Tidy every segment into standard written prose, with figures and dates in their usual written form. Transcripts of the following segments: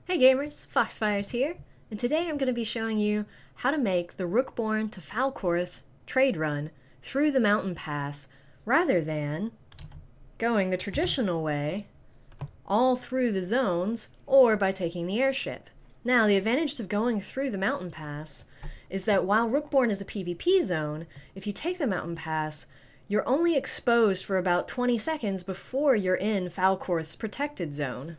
Hey gamers, Foxfire's here, and today I'm going to be showing you how to make the Rookborne to Falcorth trade run through the mountain pass rather than going the traditional way all through the zones or by taking the airship. Now, the advantage of going through the mountain pass is that while Rookborne is a PvP zone, if you take the mountain pass, you're only exposed for about 20 seconds before you're in Falcorth's protected zone.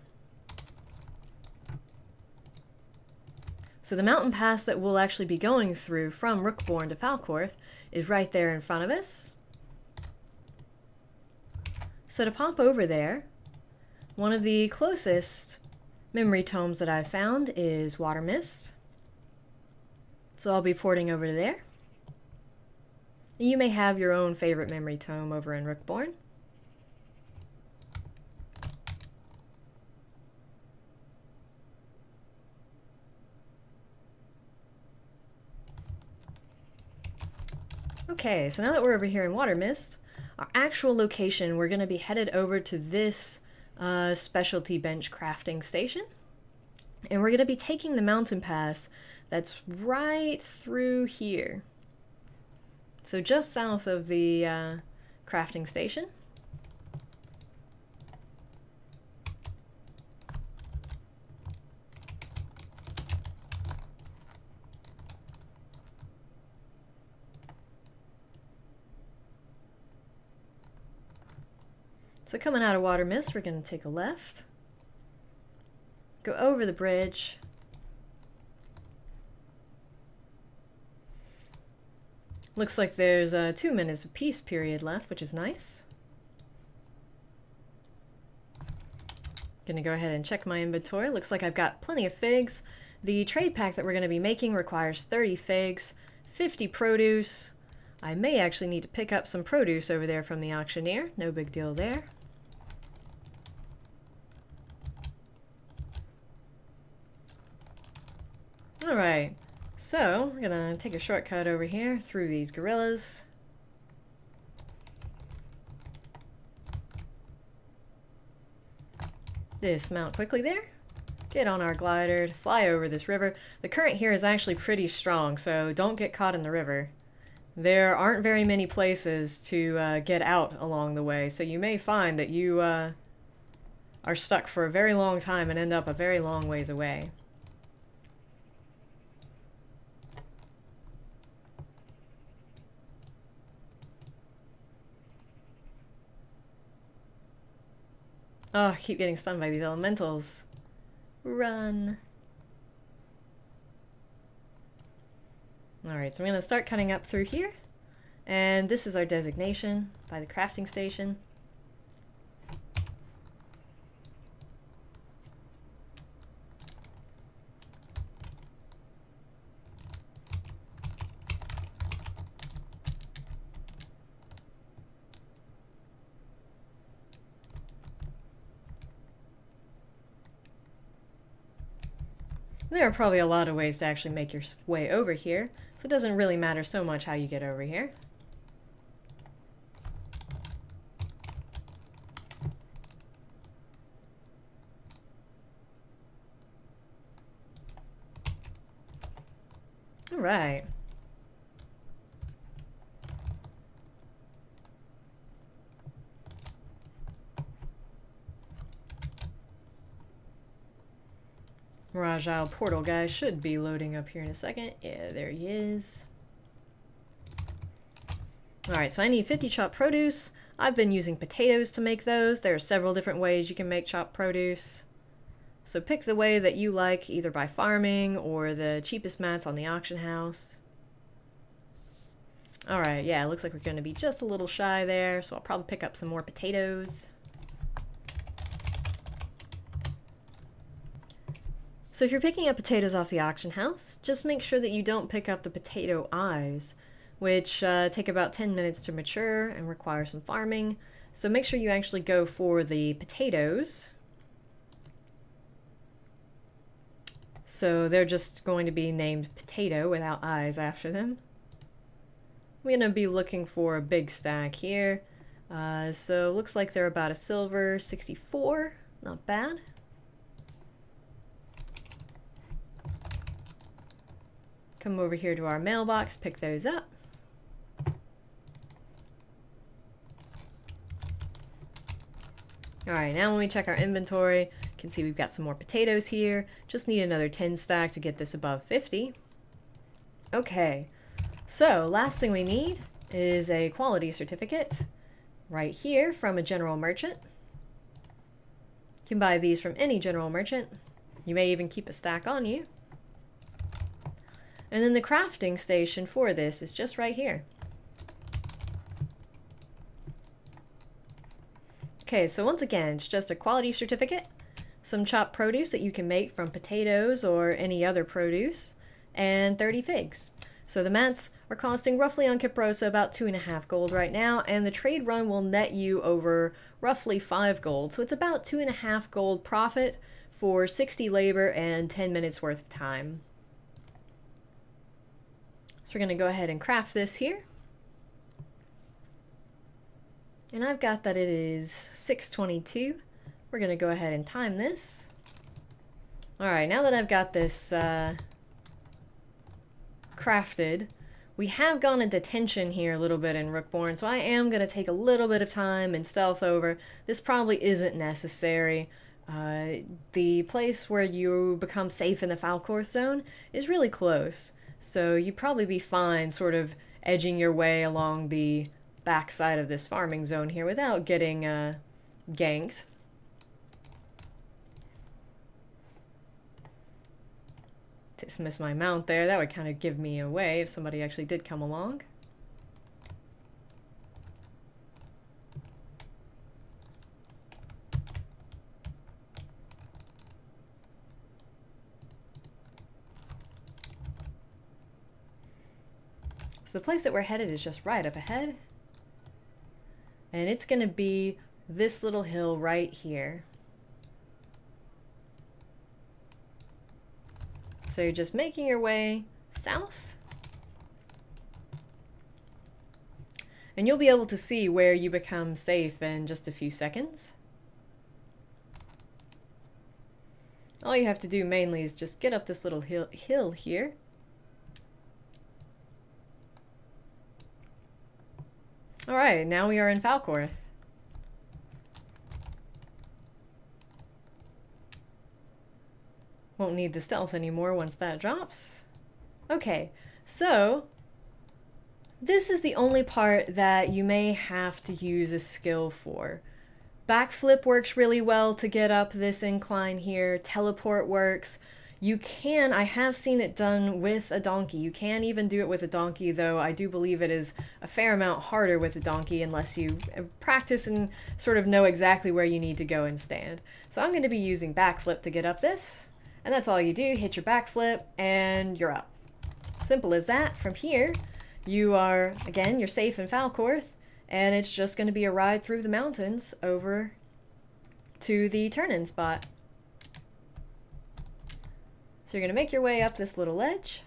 So the mountain pass that we'll actually be going through from Rookborne to Falcorth is right there in front of us. So to pop over there, one of the closest memory tomes that I've found is Water Mist. So I'll be porting over to there. You may have your own favorite memory tome over in Rookborne. Okay, so now that we're over here in Water Mist, our actual location, we're going to be headed over to this specialty bench crafting station. And we're going to be taking the mountain pass that's right through here. So just south of the crafting station. So coming out of Water Mist, we're going to take a left, go over the bridge, looks like there's 2 minutes of peace period left, which is nice. Gonna go ahead and check my inventory. Looks like I've got plenty of figs. The trade pack that we're going to be making requires 30 figs, 50 produce. I may actually need to pick up some produce over there from the auctioneer. No big deal there. Alright, so we're gonna take a shortcut over here through these gorillas. Dismount quickly there. Get on our glider, fly over this river. The current here is actually pretty strong, so don't get caught in the river. There aren't very many places to get out along the way, so you may find that you are stuck for a very long time and end up a very long ways away. Oh, I keep getting stunned by these elementals. Run. Alright, so I'm going to start cutting up through here. And this is our designation by the crafting station. There are probably a lot of ways to actually make your way over here, so it doesn't really matter so much how you get over here. All right. Mirage Isle portal guy should be loading up here in a second. Yeah, there he is. Alright, so I need 50 chopped produce. I've been using potatoes to make those. There are several different ways you can make chopped produce. So pick the way that you like, either by farming or the cheapest mats on the auction house. Alright, yeah, it looks like we're going to be just a little shy there, so I'll probably pick up some more potatoes. So if you're picking up potatoes off the auction house, just make sure that you don't pick up the potato eyes, which take about 10 minutes to mature and require some farming. So make sure you actually go for the potatoes. So they're just going to be named potato without eyes after them. We're going to be looking for a big stack here. So looks like they're about a silver 64. Not bad. Come over here to our mailbox, pick those up. Alright, now when we check our inventory, you can see we've got some more potatoes here. Just need another 10 stack to get this above 50. Okay, so last thing we need is a quality certificate right here from a general merchant. You can buy these from any general merchant. You may even keep a stack on you. And then the crafting station for this is just right here. Okay, so once again, it's just a quality certificate, some chopped produce that you can make from potatoes or any other produce, and 30 figs. So the mats are costing roughly on Kiprosa about 2.5 gold right now, and the trade run will net you over roughly 5 gold. So it's about 2.5 gold profit for 60 labor and 10 minutes worth of time. So we're going to go ahead and craft this here. And I've got that it is 6:22. We're going to go ahead and time this. Alright, now that I've got this crafted, we have gone into tension here a little bit in Rookborne, so I am going to take a little bit of time and stealth over. This probably isn't necessary. The place where you become safe in the Falcorth zone is really close, so you'd probably be fine sort of edging your way along the backside of this farming zone here without getting ganked. Dismiss my mount there. That would kind of give me away if somebody actually did come along. So the place that we're headed is just right up ahead. And it's going to be this little hill right here. So you're just making your way south. And you'll be able to see where you become safe in just a few seconds. All you have to do mainly is just get up this little hill here. Alright, now we are in Falcorth. Won't need the stealth anymore once that drops. Okay, so this is the only part that you may have to use a skill for. Backflip works really well to get up this incline here. Teleport works. You can, I have seen it done with a donkey. You can even do it with a donkey, though I do believe it is a fair amount harder with a donkey unless you practice and sort of know exactly where you need to go and stand. So I'm going to be using backflip to get up this, and that's all you do. Hit your backflip and you're up. Simple as that. From here, you are, again, you're safe in Falcorth, and it's just going to be a ride through the mountains over to the turn-in spot. So you're going to make your way up this little ledge.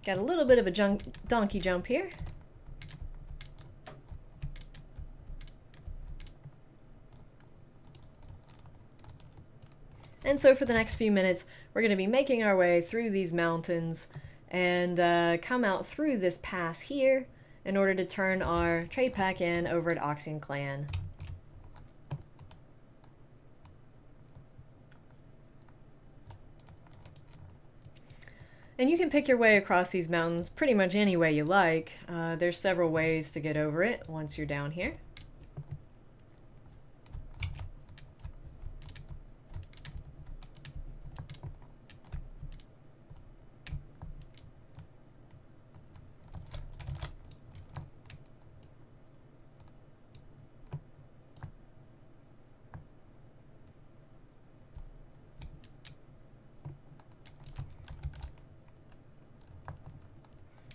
Got a little bit of a donkey jump here. And so for the next few minutes, we're going to be making our way through these mountains and come out through this pass here in order to turn our trade pack in over at Oxian Clan. And you can pick your way across these mountains pretty much any way you like. There's several ways to get over it once you're down here.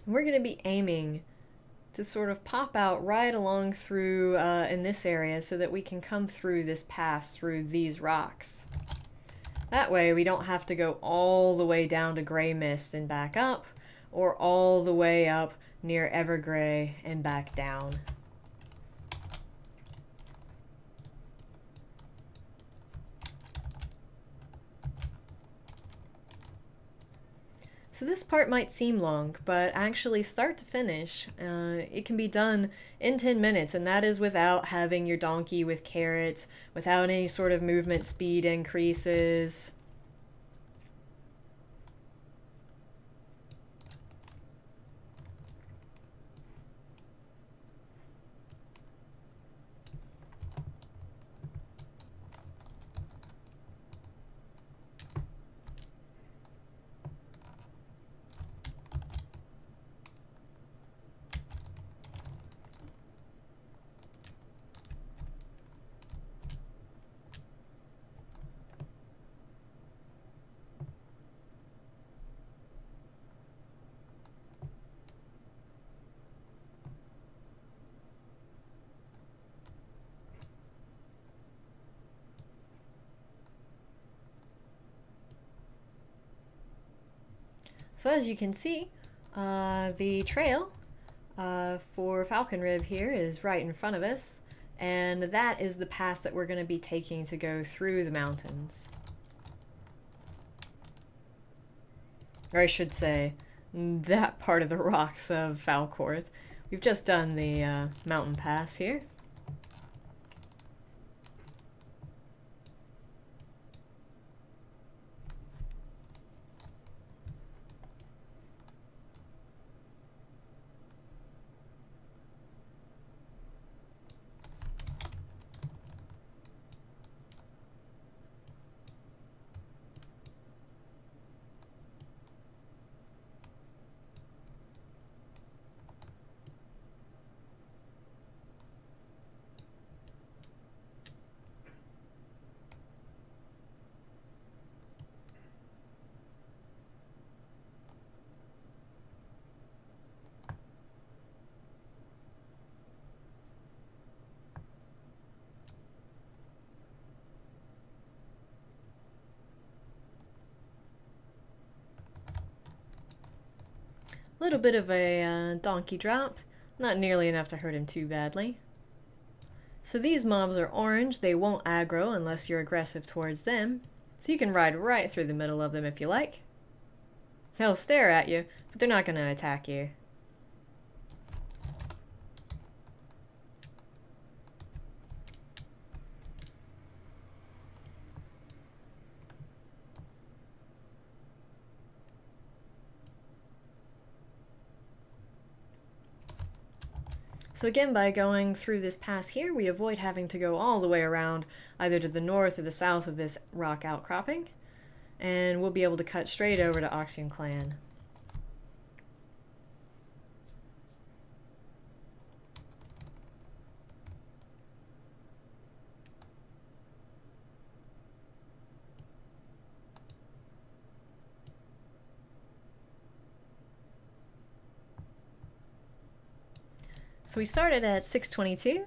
We're going to be aiming to sort of pop out right along through in this area so that we can come through this pass through these rocks. That way we don't have to go all the way down to Grey Mist and back up, or all the way up near Evergrey and back down. So this part might seem long, but actually start to finish, it can be done in 10 minutes, and that is without having your donkey with carrots, without any sort of movement speed increases. So as you can see, the trail for Falcon Rib here is right in front of us, and that is the pass that we're going to be taking to go through the mountains. Or I should say, that part of the rocks of Falcorth. We've just done the mountain pass here. Little bit of a donkey drop, not nearly enough to hurt him too badly. So these mobs are orange, they won't aggro unless you're aggressive towards them, so you can ride right through the middle of them if you like. They'll stare at you, but they're not going to attack you. So again, by going through this pass here, we avoid having to go all the way around either to the north or the south of this rock outcropping, and we'll be able to cut straight over to Oxygen Clan. So we started at 6:22.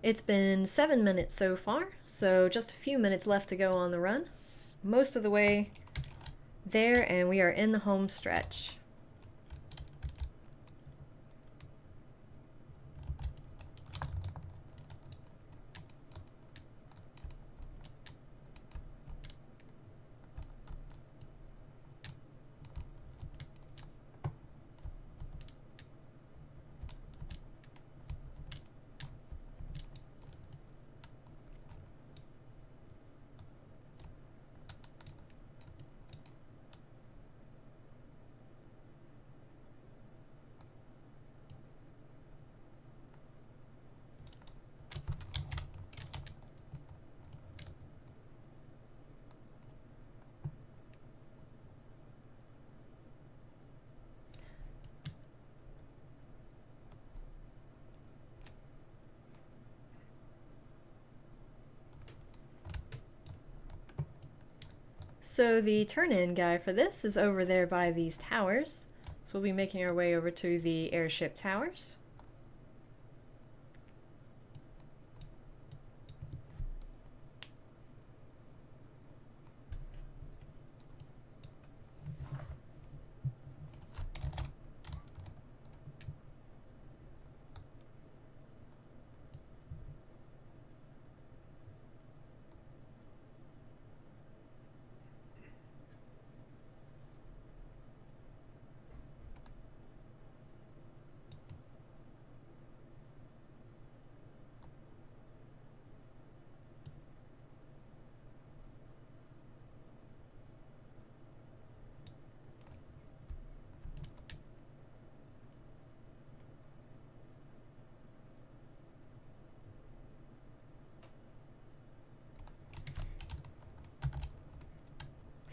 It's been 7 minutes so far, so just a few minutes left to go on the run. Most of the way there, and we are in the home stretch. So the turn-in guy for this is over there by these towers. So we'll be making our way over to the airship towers.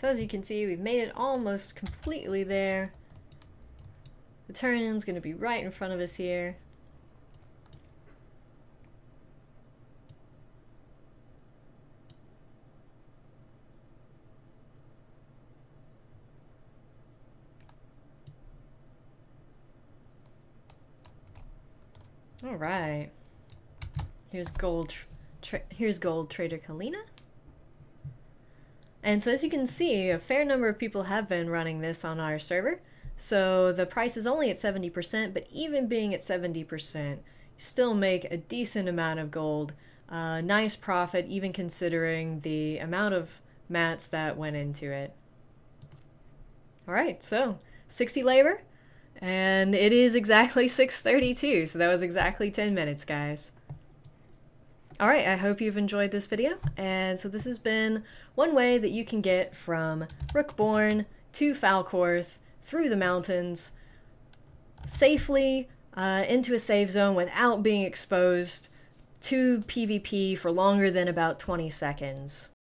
So as you can see, we've made it almost completely there. The turn-in's going to be right in front of us here. All right. Here's gold trader Kalina. And so as you can see, a fair number of people have been running this on our server. So the price is only at 70%, but even being at 70%, you still make a decent amount of gold. Nice profit, even considering the amount of mats that went into it. All right, so 60 labor. And it is exactly 6:32, so that was exactly 10 minutes, guys. Alright, I hope you've enjoyed this video, and so this has been one way that you can get from Rookborne to Falcorth through the mountains safely into a safe zone without being exposed to PvP for longer than about 20 seconds.